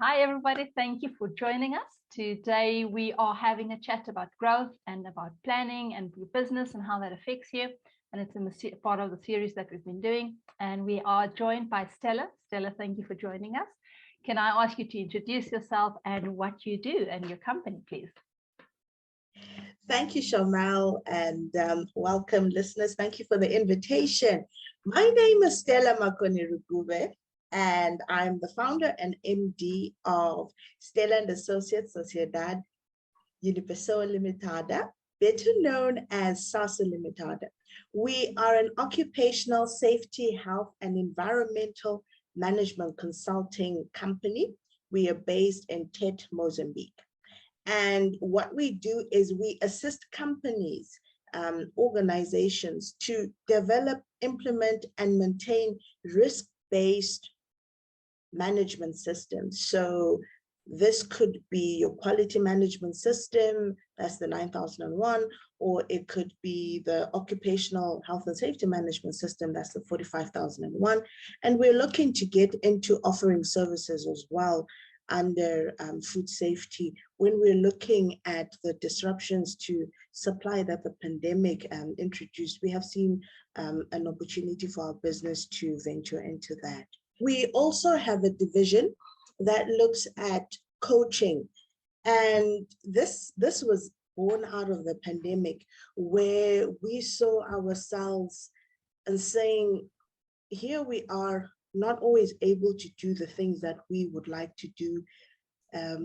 Hi, everybody. Thank you for joining us. Today, we are having a chat about growth and about planning and your business and how that affects you. And it's in the part of the series that we've been doing. And we are joined by Stella. Stella, thank you for joining us. Can I ask you to introduce yourself and what you do and your company, please? Thank you, Charmel, and welcome, listeners. Thank you for the invitation. My name is Stella Makoni-Rugube, and I'm the founder and MD of Stella and Associates Sociedade, Unipessoal Limitada, better known as SASU Limitada. We are an occupational safety, health, and environmental management consulting company. We are based in Tete, Mozambique. And what we do is we assist companies, organizations to develop, implement, and maintain risk-based management systems. So this could be your quality management system, that's the 9001, or it could be the occupational health and safety management system, that's the 45001. And we're looking to get into offering services as well under food safety when we're looking at the disruptions to supply that the pandemic introduced. We have seen an opportunity for our business to venture into that. We also have a division that looks at coaching, and this was born out of the pandemic, where we saw ourselves and saying, here we are, not always able to do the things that we would like to do,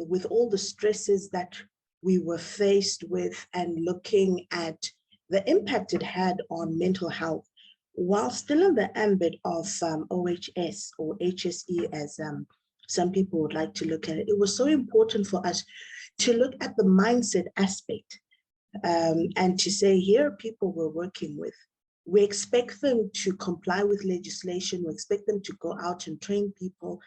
with all the stresses that we were faced with, and looking at the impact it had on mental health, while still in the ambit of OHS or HSE, as some people would like to look at it. It was so important for us to look at the mindset aspect, and to say, here are people we're working with. We expect them to comply with legislation. We expect them to go out and train people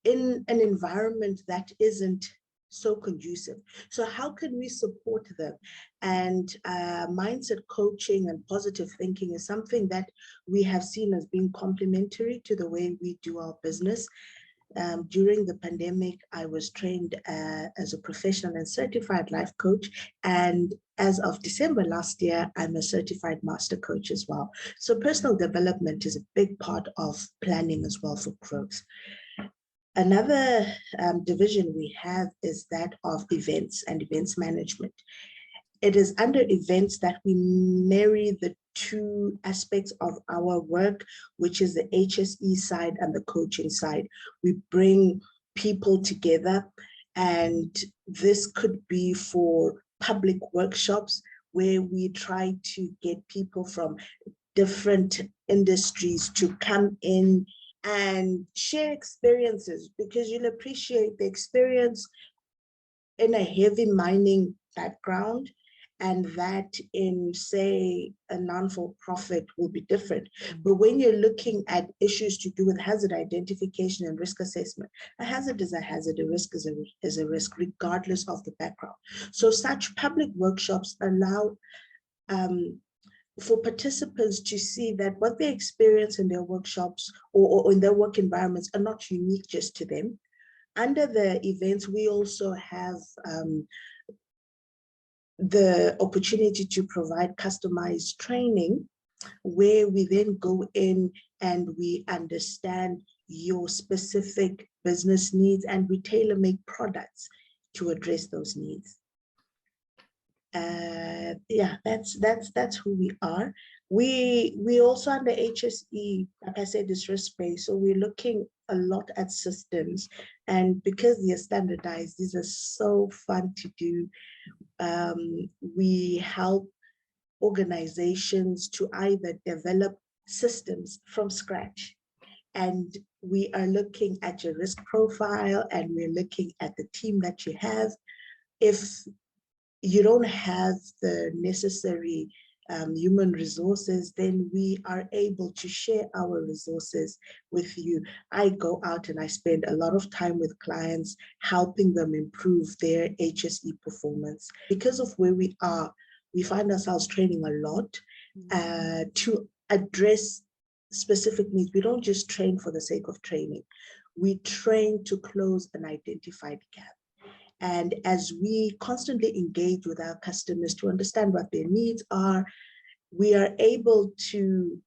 in an environment that isn't so conducive. So how can we support them? And mindset coaching and positive thinking is something that we have seen as being complementary to the way we do our business. During the pandemic, I was trained as a professional and certified life coach. And as of December last year, I'm a certified master coach as well. So personal development is a big part of planning as well for growth. Another division we have is that of events and events management. It is under events that we marry the two aspects of our work, which is the HSE side and the coaching side. We bring people together, and this could be for public workshops where we try to get people from different industries to come in and share experiences, because you'll appreciate the experience in a heavy mining background and that in, say, a non-for-profit will be different. But when you're looking at issues to do with hazard identification and risk assessment, a hazard is a hazard, a risk is a risk, regardless of the background. So such public workshops allow for participants to see that what they experience in their workshops or in their work environments are not unique just to them. Under the events, we also have the opportunity to provide customized training, where we then go in and we understand your specific business needs, and we tailor-make products to address those needs. Yeah, that's who we are. We also under HSE, like I said, is risk-based, so we're looking a lot at systems, and because they are standardized, these are so fun to do. We help organizations to either develop systems from scratch, and we are looking at your risk profile, and we're looking at the team that you have. If you don't have the necessary human resources, then we are able to share our resources with you. I go out and I spend a lot of time with clients, helping them improve their HSE performance. Because of where we are, we find ourselves training a lot to address specific needs. We don't just train for the sake of training. we train to close an identified gap. And as we constantly engage with our customers to understand what their needs are, we are able to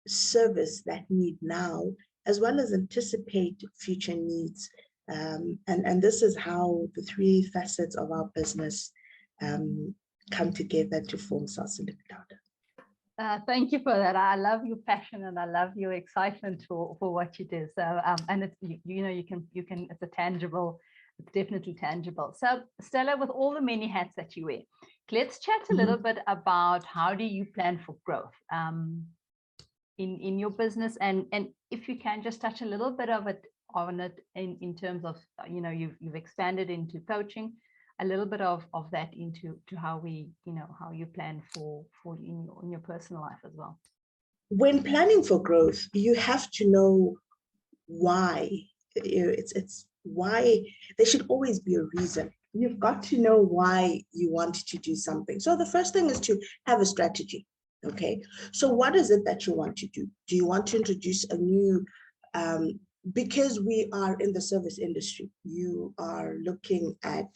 service that need now, as well as anticipate future needs. And this is how the three facets of our business come together to form SASU Limitada. Thank you for that. I love your passion and I love your excitement for what you do. So, and it's, you can, it's a tangible, it's definitely tangible. So Stella, with all the many hats that you wear, let's chat a little bit about how do you plan for growth in your business, and if you can just touch a little bit of it on it in terms of, you've expanded into coaching, a little bit of that into how we, how you plan for in your personal life as well. When planning for growth, you have to know why. It's why. There should always be a reason. You've got to know why you want to do something. So the first thing is to have a strategy. Okay, so what is it that you want to do? Do you want to introduce a new, because we are in the service industry, you are looking at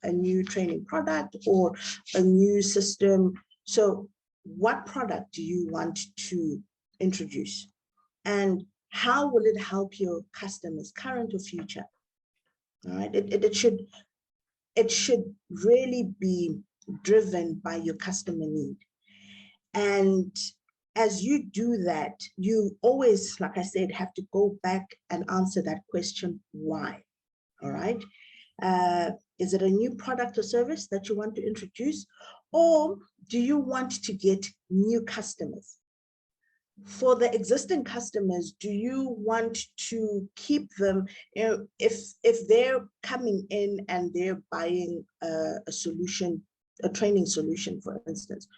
a new training product or a new system. So what product do you want to introduce? And how will it help your customers, current or future? All right, it should really be driven by your customer need. And as you do that, you always, like I said, have to go back and answer that question, why? All right. Is it a new product or service that you want to introduce? Or do you want to get new customers? For the existing customers, do you want to keep them, if they're coming in and they're buying a solution, a training solution, for instance,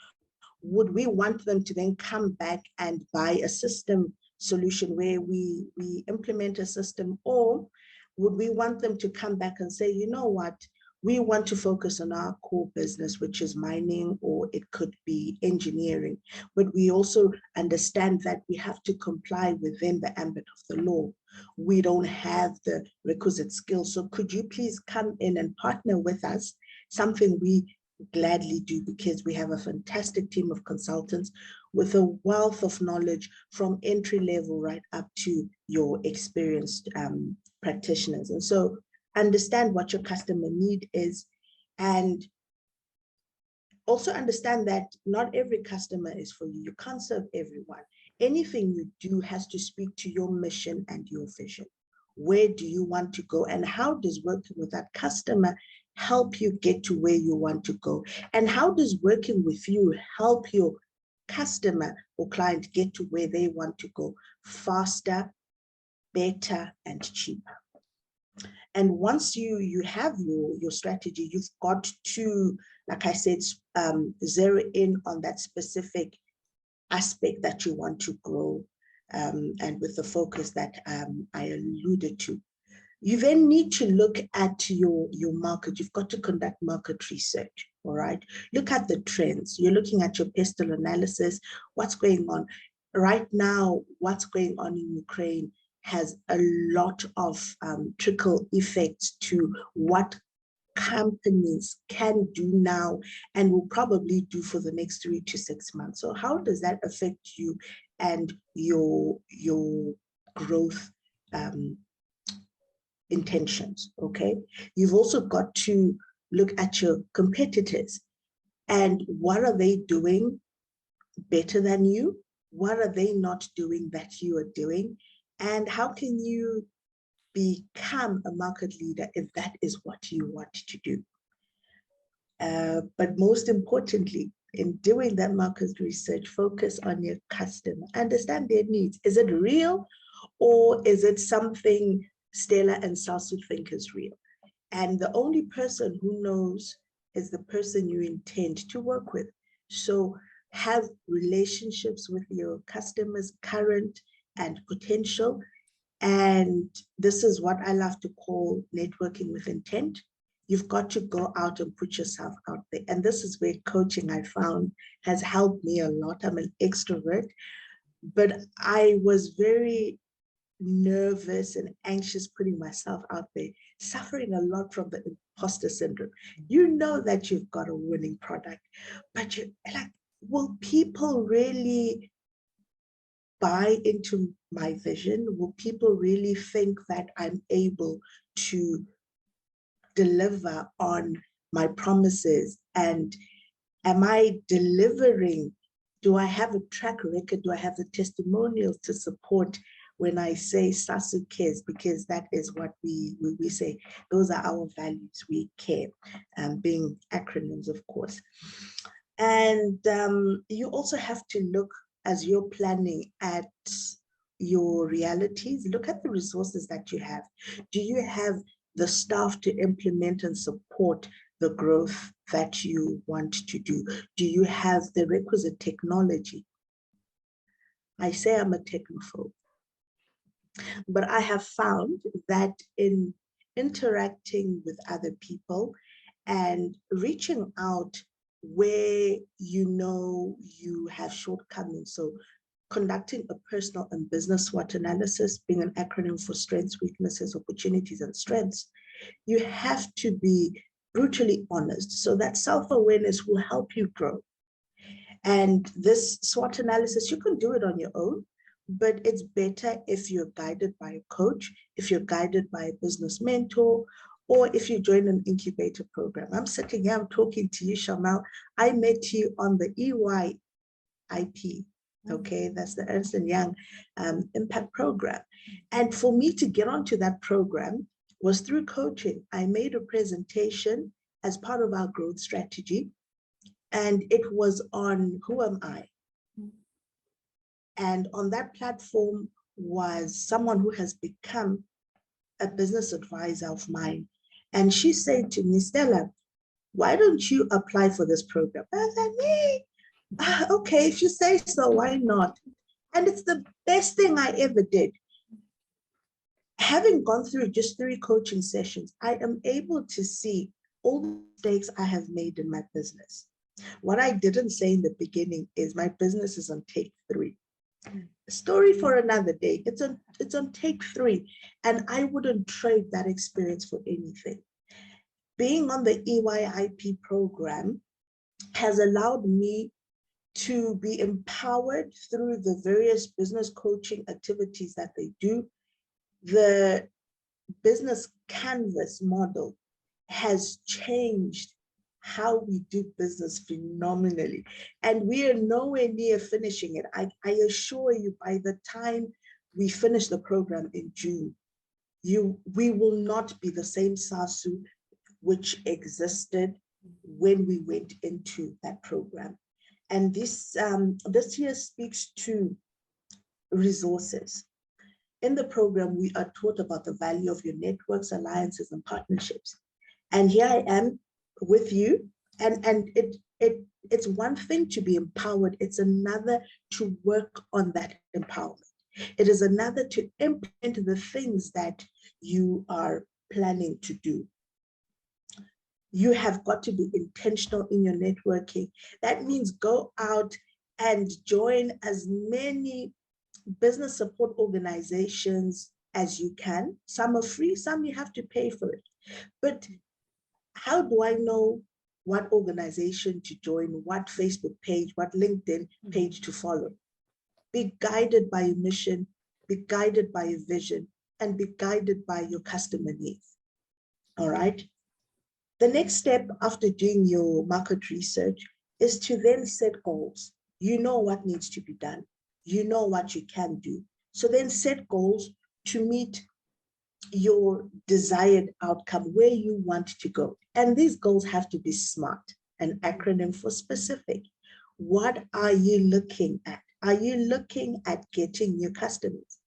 would we want them to then come back and buy a system solution where we implement a system? Or would we want them to come back and say, you know what, we want to focus on our core business, which is mining, or it could be engineering, but we also understand that we have to comply within the ambit of the law. We don't have the requisite skills. So could you please come in and partner with us? Something we gladly do, because we have a fantastic team of consultants with a wealth of knowledge from entry level right up to your experienced practitioners. And so understand what your customer need is, and also understand that not every customer is for you. You can't serve everyone. Anything you do has to speak to your mission and your vision. Where do you want to go, and how does working with that customer help you get to where you want to go? And how does working with you help your customer or client get to where they want to go faster, better, and cheaper? And once you have your strategy, you've got to, like I said, zero in on that specific aspect that you want to grow, and with the focus that I alluded to. You then need to look at your market. You've got to conduct market research, all right? Look at the trends. You're looking at your pestle analysis, what's going on. Right now, what's going on in Ukraine has a lot of trickle effects to what companies can do now and will probably do for the next 3 to 6 months. So how does that affect you and your growth intentions? Okay, you've also got to look at your competitors and what are they doing better than you? What are they not doing that you are doing? And how can you become a market leader if that is what you want to do? But most importantly, in doing that market research, focus on your customer, understand their needs. Is it real, or is it something Stella and SASU think is real? And the only person who knows is the person you intend to work with. So have relationships with your customers, current and potential. And this is what I love to call networking with intent. You've got to go out and put yourself out there. And this is where coaching, I found, has helped me a lot. I'm an extrovert, but I was very nervous and anxious putting myself out there, suffering a lot from the imposter syndrome. You know that you've got a winning product, but you're like, will people really buy into my vision? Will people really think that I'm able to deliver on my promises? And am I delivering? Do I have a track record? Do I have the testimonials to support when I say SASU cares? Because that is what we say. Those are our values. We care, being acronyms, of course. And you also have to look, as you're planning, at your realities. Look at the resources that you have. Do you have the staff to implement and support the growth that you want to do? Do you have the requisite technology? I say I'm a technophobe, but I have found that in interacting with other people and reaching out where you know you have shortcomings, so conducting a personal and business SWOT analysis, being an acronym for strengths, weaknesses, opportunities, and strengths, you have to be brutally honest. So that self-awareness will help you grow. And this SWOT analysis, you can do it on your own, but it's better if you're guided by a coach, if you're guided by a business mentor, or if you join an incubator program. I'm sitting here, I'm talking to you, Charmel. I met you on the EYIP. Okay, that's the Ernst & Young Impact Program. And for me to get onto that program was through coaching. I made a presentation as part of our growth strategy, and it was on Who Am I? And on that platform was someone who has become a business advisor of mine. And she said to me, Stella, why don't you apply for this program? I was like, me? Okay, if you say so, why not? And it's the best thing I ever did. Having gone through just 3 coaching sessions, I am able to see all the mistakes I have made in my business. What I didn't say in the beginning is my business is on take 3. Story for another day. It's on take 3. And I wouldn't trade that experience for anything. Being on the EYIP program has allowed me to be empowered through the various business coaching activities that they do. The business canvas model has changed how we do business phenomenally. And we are nowhere near finishing it. I assure you, by the time we finish the program in June, we will not be the same SASU which existed when we went into that program. And this here speaks to resources. In the program, we are taught about the value of your networks, alliances, and partnerships. And here I am with you, and it's one thing to be empowered, it's another to work on that empowerment. It is another to implement the things that you are planning to do. You have got to be intentional in your networking. That means go out and join as many business support organizations as you can. Some are free, some you have to pay for it. But how do I know what organization to join, what Facebook page, what LinkedIn page to follow? Be guided by your mission, be guided by your vision, and be guided by your customer needs. All right? The next step after doing your market research is to then set goals. You know what needs to be done. You know what you can do. So then set goals to meet your desired outcome, where you want to go. And these goals have to be SMART, an acronym for specific. What are you looking at? Are you looking at getting new customers?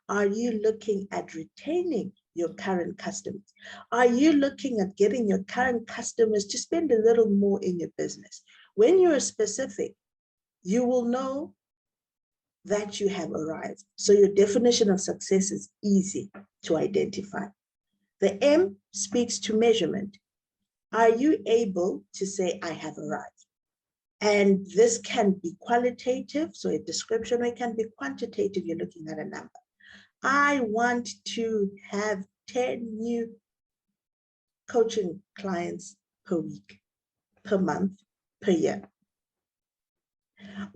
Are you looking at retaining your current customers? Are you looking at getting your current customers to spend a little more in your business? When you're specific, you will know that you have arrived. So your definition of success is easy to identify. The M speaks to measurement. Are you able to say, I have arrived? And this can be qualitative, so a description, or it can be quantitative, you're looking at a number. I want to have 10 new coaching clients per week, per month, per year.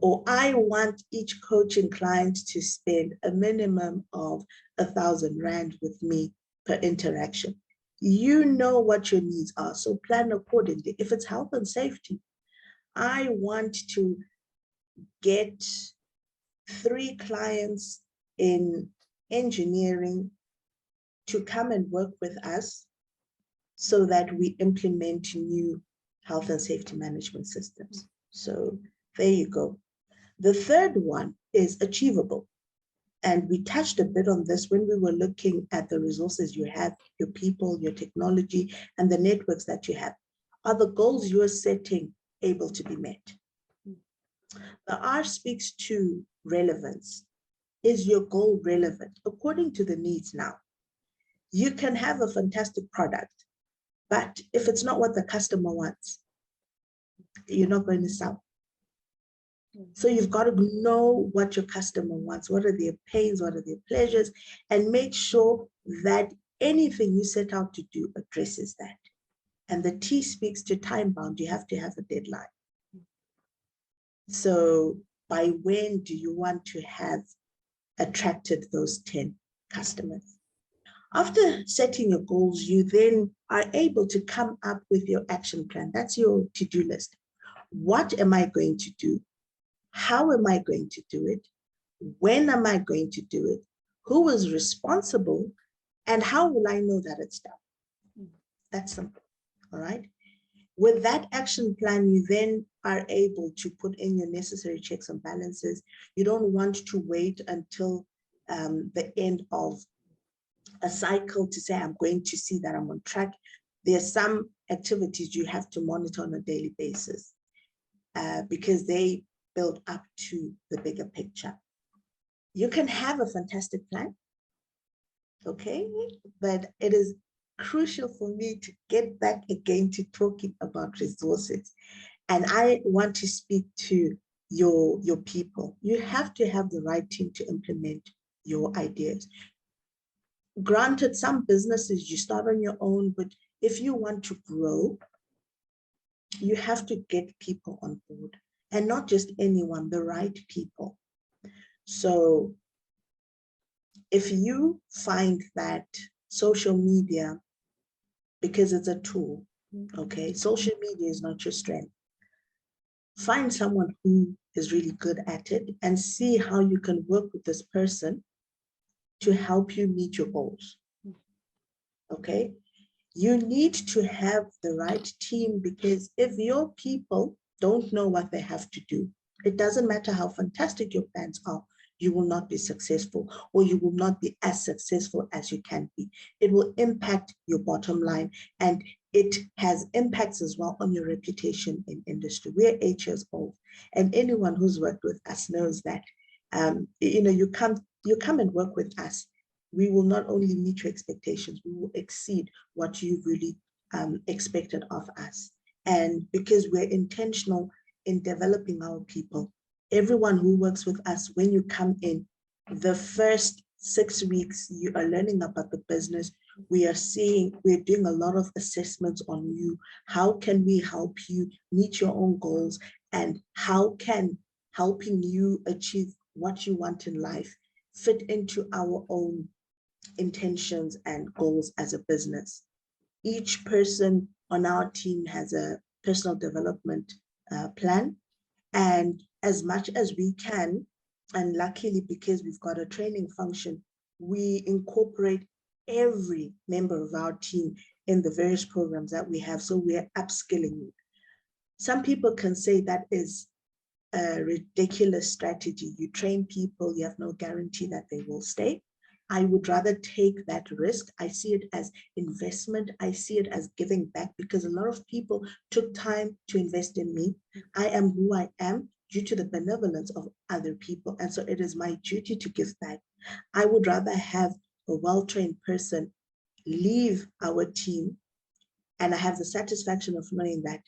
Or I want each coaching client to spend a minimum of 1,000 Rand with me per interaction. You know what your needs are, so plan accordingly. If it's health and safety, I want to get 3 clients in engineering to come and work with us so that we implement new health and safety management systems. So there you go. The third one is achievable. And we touched a bit on this when we were looking at the resources you have, your people, your technology, and the networks that you have. Are the goals you are setting able to be met? The R speaks to relevance. Is your goal relevant according to the needs now? You can have a fantastic product, but if it's not what the customer wants, you're not going to sell. So you've got to know what your customer wants, what are their pains, what are their pleasures, and make sure that anything you set out to do addresses that. And the T speaks to time bound. You have to have a deadline. So by when do you want to have attracted those 10 customers? After setting your goals, you then are able to come up with your action plan. That's your to-do list. What am I going to do? How am I going to do it? When am I going to do it? Who is responsible? And how will I know that it's done? That's simple, all right? With that action plan, you then are able to put in your necessary checks and balances. You don't want to wait until the end of a cycle to say, I'm going to see that I'm on track. There are some activities you have to monitor on a daily basis because they build up to the bigger picture. You can have a fantastic plan, okay? But it is crucial for me to get back again to talking about resources. And I want to speak to your people. You have to have the right team to implement your ideas. Granted, some businesses you start on your own, but if you want to grow, you have to get people on board, and not just anyone, the right people. So if you find that social media, because it's a tool, okay, social media is not your strength, find someone who is really good at it and see how you can work with this person to help you meet your goals, okay? You need to have the right team, because if your people don't know what they have to do, it doesn't matter how fantastic your plans are, you will not be successful, or you will not be as successful as you can be. It will impact your bottom line, and it has impacts as well on your reputation in industry. We're 8 years old, and anyone who's worked with us knows that you come and work with us. We will not only meet your expectations, we will exceed what you really expected of us. And because we're intentional in developing our people, everyone who works with us, when you come in, the first 6 weeks, you are learning about the business. We're doing a lot of assessments on you. How can we help you meet your own goals? And how can helping you achieve what you want in life fit into our own intentions and goals as a business? Each person on our team has a personal development plan, and as much as we can, and luckily because we've got a training function, we incorporate every member of our team in the various programs that we have, so we're upskilling you. Some people can say that is a ridiculous strategy. You train people, you have no guarantee that they will stay. I would rather take that risk. I see it as investment. I see it as giving back, because a lot of people took time to invest in me. I am who I am due to the benevolence of other people. And so it is my duty to give back. I would rather have a well-trained person leave our team, and I have the satisfaction of knowing that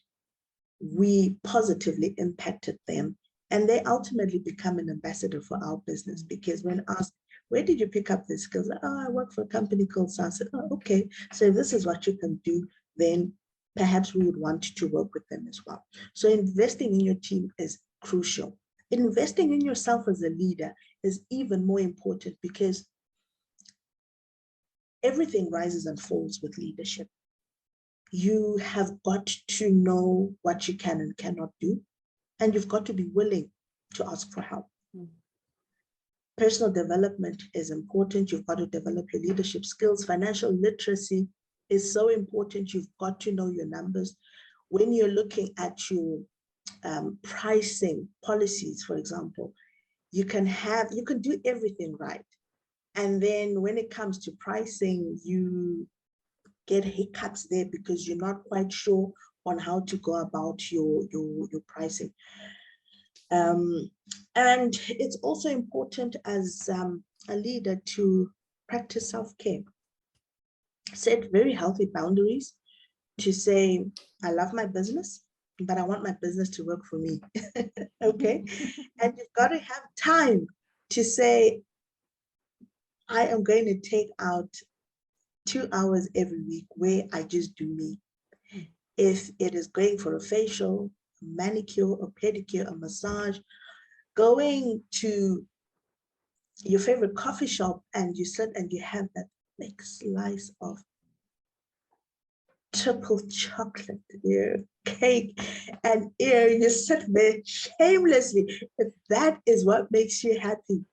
we positively impacted them, and they ultimately become an ambassador for our business, because when asked, Where did you pick up these skills? Oh, I work for a company called SASU. Oh, okay. So if this is what you can do, then perhaps we would want to work with them as well. So investing in your team is crucial. Investing in yourself as a leader is even more important because everything rises and falls with leadership. You have got to know what you can and cannot do, and you've got to be willing to ask for help. Personal development is important. You've got to develop your leadership skills. Financial literacy is so important. You've got to know your numbers. When you're looking at your pricing policies, for example, you can do everything right. And then when it comes to pricing, you get hiccups there because you're not quite sure on how to go about your pricing. And it's also important as a leader to practice self-care. Set very healthy boundaries to say, I love my business, but I want my business to work for me. Okay. And you've got to have time to say, I am going to take out 2 hours every week where I just do me. If it is going for a facial, a manicure, a pedicure, a massage, going to your favorite coffee shop and you sit and you have that big slice of triple chocolate cake, and you sit there shamelessly. If that is what makes you happy,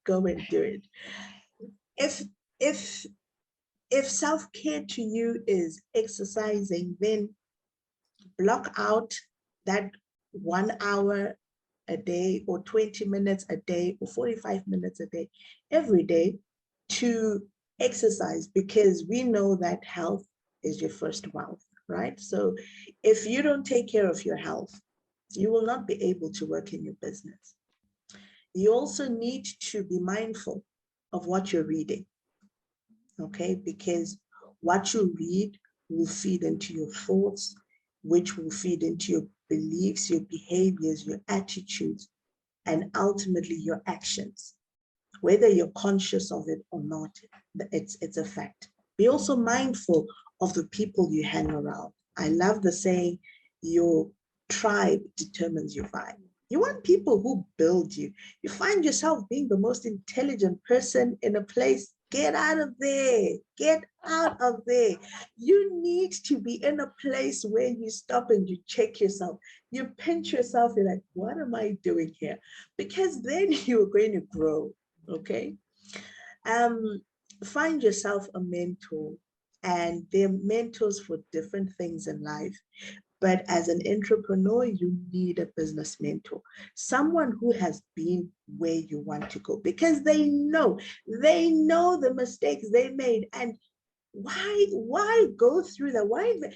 go and do it. If self-care to you is exercising, then block out that 1 hour a day or 20 minutes a day or 45 minutes a day every day to exercise, because we know that health is your first wealth, right? So if you don't take care of your health, you will not be able to work in your business. You also need to be mindful of what you're reading, okay? Because what you read will feed into your thoughts, which will feed into your beliefs, your behaviors, your attitudes, and ultimately your actions. Whether you're conscious of it or not, it's a fact. Be also mindful of the people you hang around. I love the saying, your tribe determines your vibe. You want people who build you. You find yourself being the most intelligent person in a place, get out of there. Get out of there. You need to be in a place where you stop and you check yourself. You pinch yourself, you're like, what am I doing here? Because then you're going to grow, okay? Find yourself a mentor, and they're mentors for different things in life. But as an entrepreneur, you need a business mentor, someone who has been where you want to go, because they know the mistakes they made. And why go through that?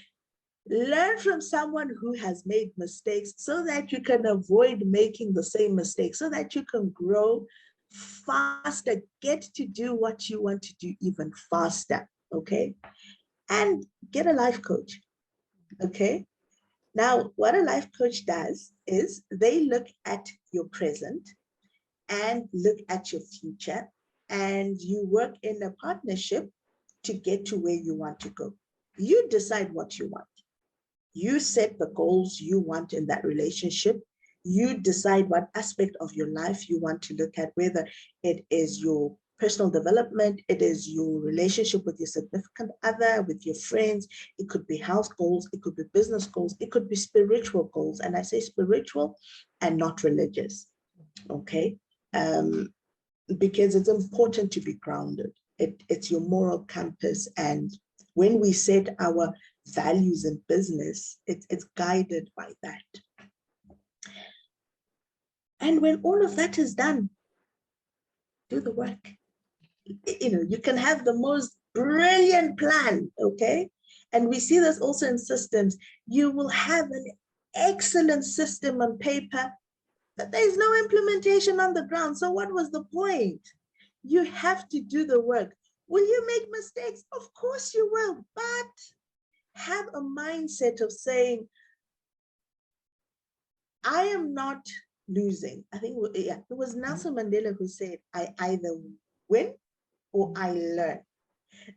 Learn from someone who has made mistakes so that you can avoid making the same mistakes, so that you can grow faster, get to do what you want to do even faster, okay? And get a life coach, okay? Now, what a life coach does is they look at your present and look at your future, and you work in a partnership to get to where you want to go. You decide what you want. You set the goals you want in that relationship. You decide what aspect of your life you want to look at, whether it is your personal development, it is your relationship with your significant other, with your friends. It could be health goals, it could be business goals, it could be spiritual goals. And I say spiritual and not religious, okay? Because it's important to be grounded. It's your moral compass. And when we set our values in business, it's guided by that. And when all of that is done, do the work. You can have the most brilliant plan, okay? And we see this also in systems. You will have an excellent system on paper, but there's no implementation on the ground. So what was the point? You have to do the work. Will you make mistakes? Of course you will, but have a mindset of saying, I am not losing. I think, it was Nelson Mandela who said, I either win or I learn.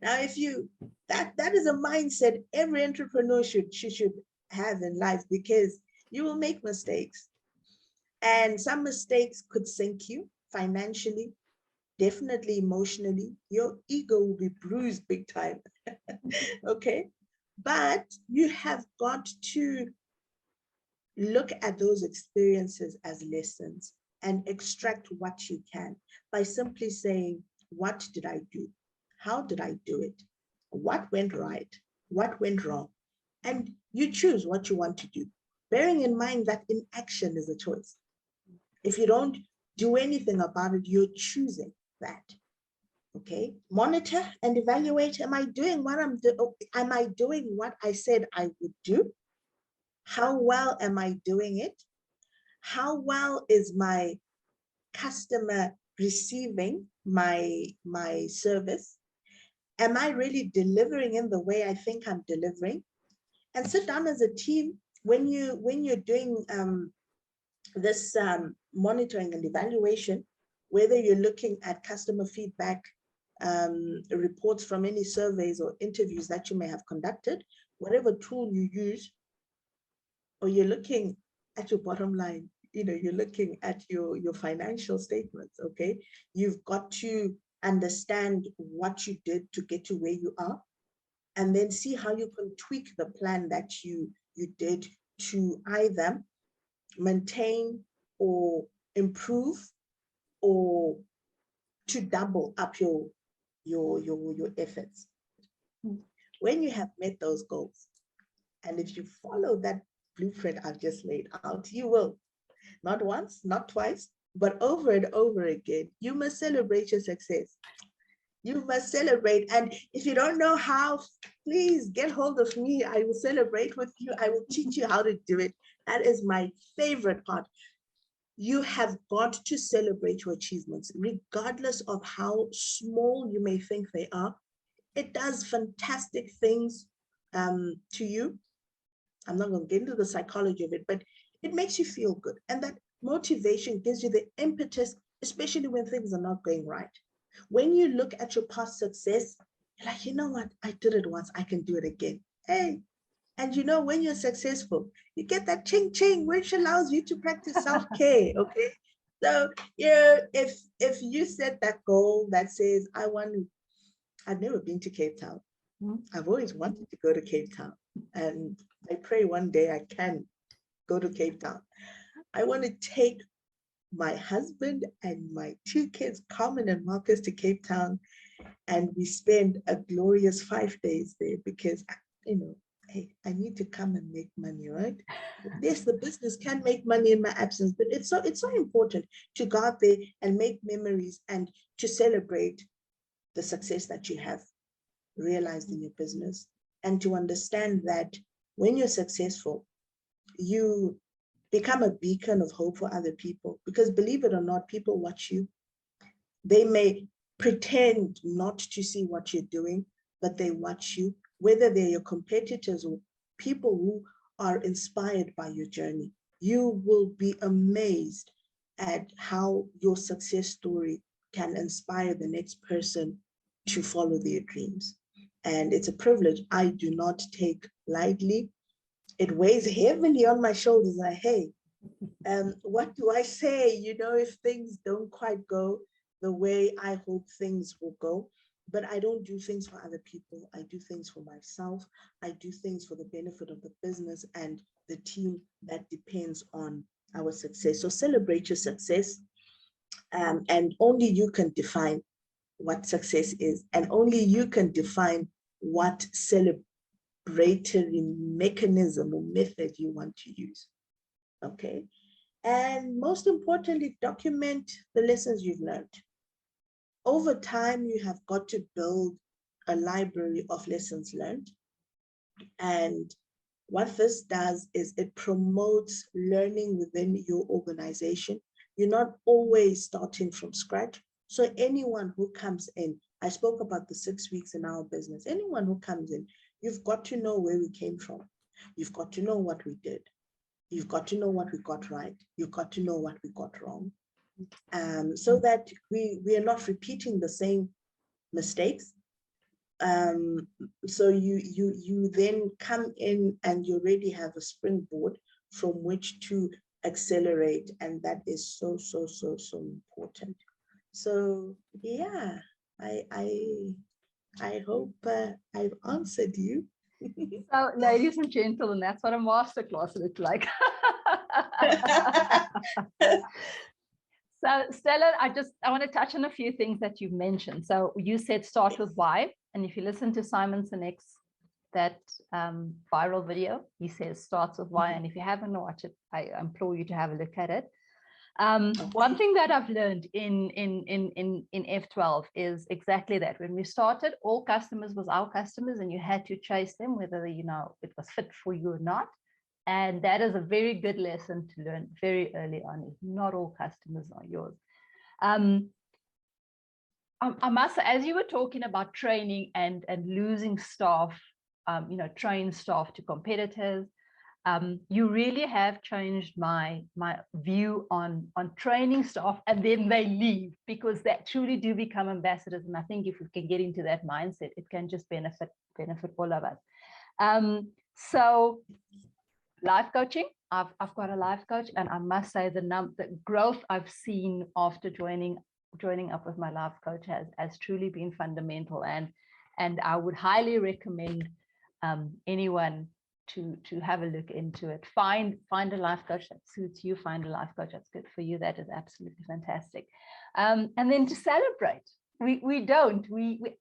Now, if you, that is a mindset every entrepreneur should have in life, because you will make mistakes. And some mistakes could sink you financially, definitely emotionally. Your ego will be bruised big time. Okay. But you have got to look at those experiences as lessons and extract what you can by simply saying, what did I do? How did I do it? What went right? What went wrong? And you choose what you want to do, bearing in mind that inaction is a choice. If you don't do anything about it, you're choosing that. Okay, monitor and evaluate. Am I doing what am I doing what I said I would do? How well am I doing it? How well is my customer receiving my service? Am I really delivering in the way I think I'm delivering? And sit down as a team when you're doing this monitoring and evaluation, whether you're looking at customer feedback, reports from any surveys or interviews that you may have conducted, whatever tool you use, or you're looking at your bottom line, you're looking at your financial statements, okay? You've got to understand what you did to get to where you are, and then see how you can tweak the plan that you did to either maintain or improve, or to double up your efforts. When you have met those goals, and if you follow that blueprint I've just laid out, you will, not once, not twice, but over and over again, you must celebrate your success. You must celebrate. And if you don't know how, please get hold of me. I will celebrate with you. I will teach you how to do it. That is my favorite part. You have got to celebrate your achievements, regardless of how small you may think they are. It does fantastic things to you. I'm not going to get into the psychology of it, but it makes you feel good. And that motivation gives you the impetus, especially when things are not going right. When you look at your past success, you're like, you know what? I did it once. I can do it again. Hey. And when you're successful, you get that ching ching, which allows you to practice self-care. Okay. So, if you set that goal that says, I've never been to Cape Town. I've always wanted to go to Cape Town. And I pray one day I can go to Cape Town. I want to take my husband and my 2 kids, Carmen and Marcus, to Cape Town, and we spend a glorious 5 days there, because, hey, I need to come and make money, right? Yes, the business can make money in my absence, but it's so important to go out there and make memories and to celebrate the success that you have realized in your business, and to understand that when you're successful, you become a beacon of hope for other people, because believe it or not, people watch you. They may pretend not to see what you're doing, but they watch you, whether they're your competitors or people who are inspired by your journey. You will be amazed at how your success story can inspire the next person to follow their dreams. And it's a privilege I do not take lightly. It weighs heavily on my shoulders. Like, hey, what do I say, if things don't quite go the way I hope things will go? But I don't do things for other people. I do things for myself. I do things for the benefit of the business and the team that depends on our success. So celebrate your success. And only you can define what success is. And only you can define what celebratory mechanism or method you want to use. Okay. And most importantly, document the lessons you've learned. Over time, you have got to build a library of lessons learned. And what this does is it promotes learning within your organization. You're not always starting from scratch. So anyone who comes in, I spoke about the 6 weeks in our business, anyone who comes in, you've got to know where we came from. You've got to know what we did. You've got to know what we got right. You've got to know what we got wrong. so that we are not repeating the same mistakes. So you then come in and you already have a springboard from which to accelerate, and that is so important. So yeah, I hope I've answered you. So, ladies and gentlemen, that's what a masterclass looks like. So, Stella, I want to touch on a few things that you've mentioned. So you said start with why, and if you listen to Simon Sinek's that viral video, he says starts with why, and if you haven't watched it, I implore you to have a look at it. One thing that I've learned in FTwelve is exactly that. When we started, all customers was our customers, and you had to chase them whether it was fit for you or not. And that is a very good lesson to learn very early on. Not all customers are yours. I must say, as you were talking about training and losing staff, trained staff to competitors, you really have changed my view on training staff, and then they leave, because they truly do become ambassadors. And I think if we can get into that mindset, it can just benefit all of us. So life coaching, I've got a life coach, and I must say the growth I've seen after joining up with my life coach has truly been fundamental, and I would highly recommend anyone to have a look into it. Find a life coach that suits you. Find a life coach that's good for you. That is absolutely fantastic. And then to celebrate. We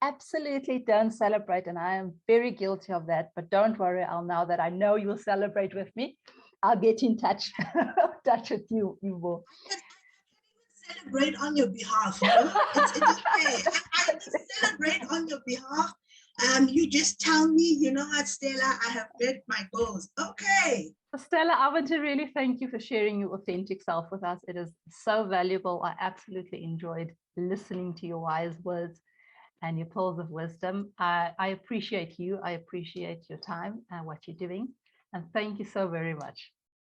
absolutely don't celebrate, and I am very guilty of that. But don't worry, now that I know you'll celebrate with me, I'll get in touch with you more. Celebrate on your behalf. It's okay. I celebrate on your behalf. You just tell me, what, Stella, I have met my goals. Okay. Stella, I want to really thank you for sharing your authentic self with us. It is so valuable. I absolutely enjoyed listening to your wise words and your pearls of wisdom. I appreciate you. I appreciate your time and what you're doing. And thank you so very much.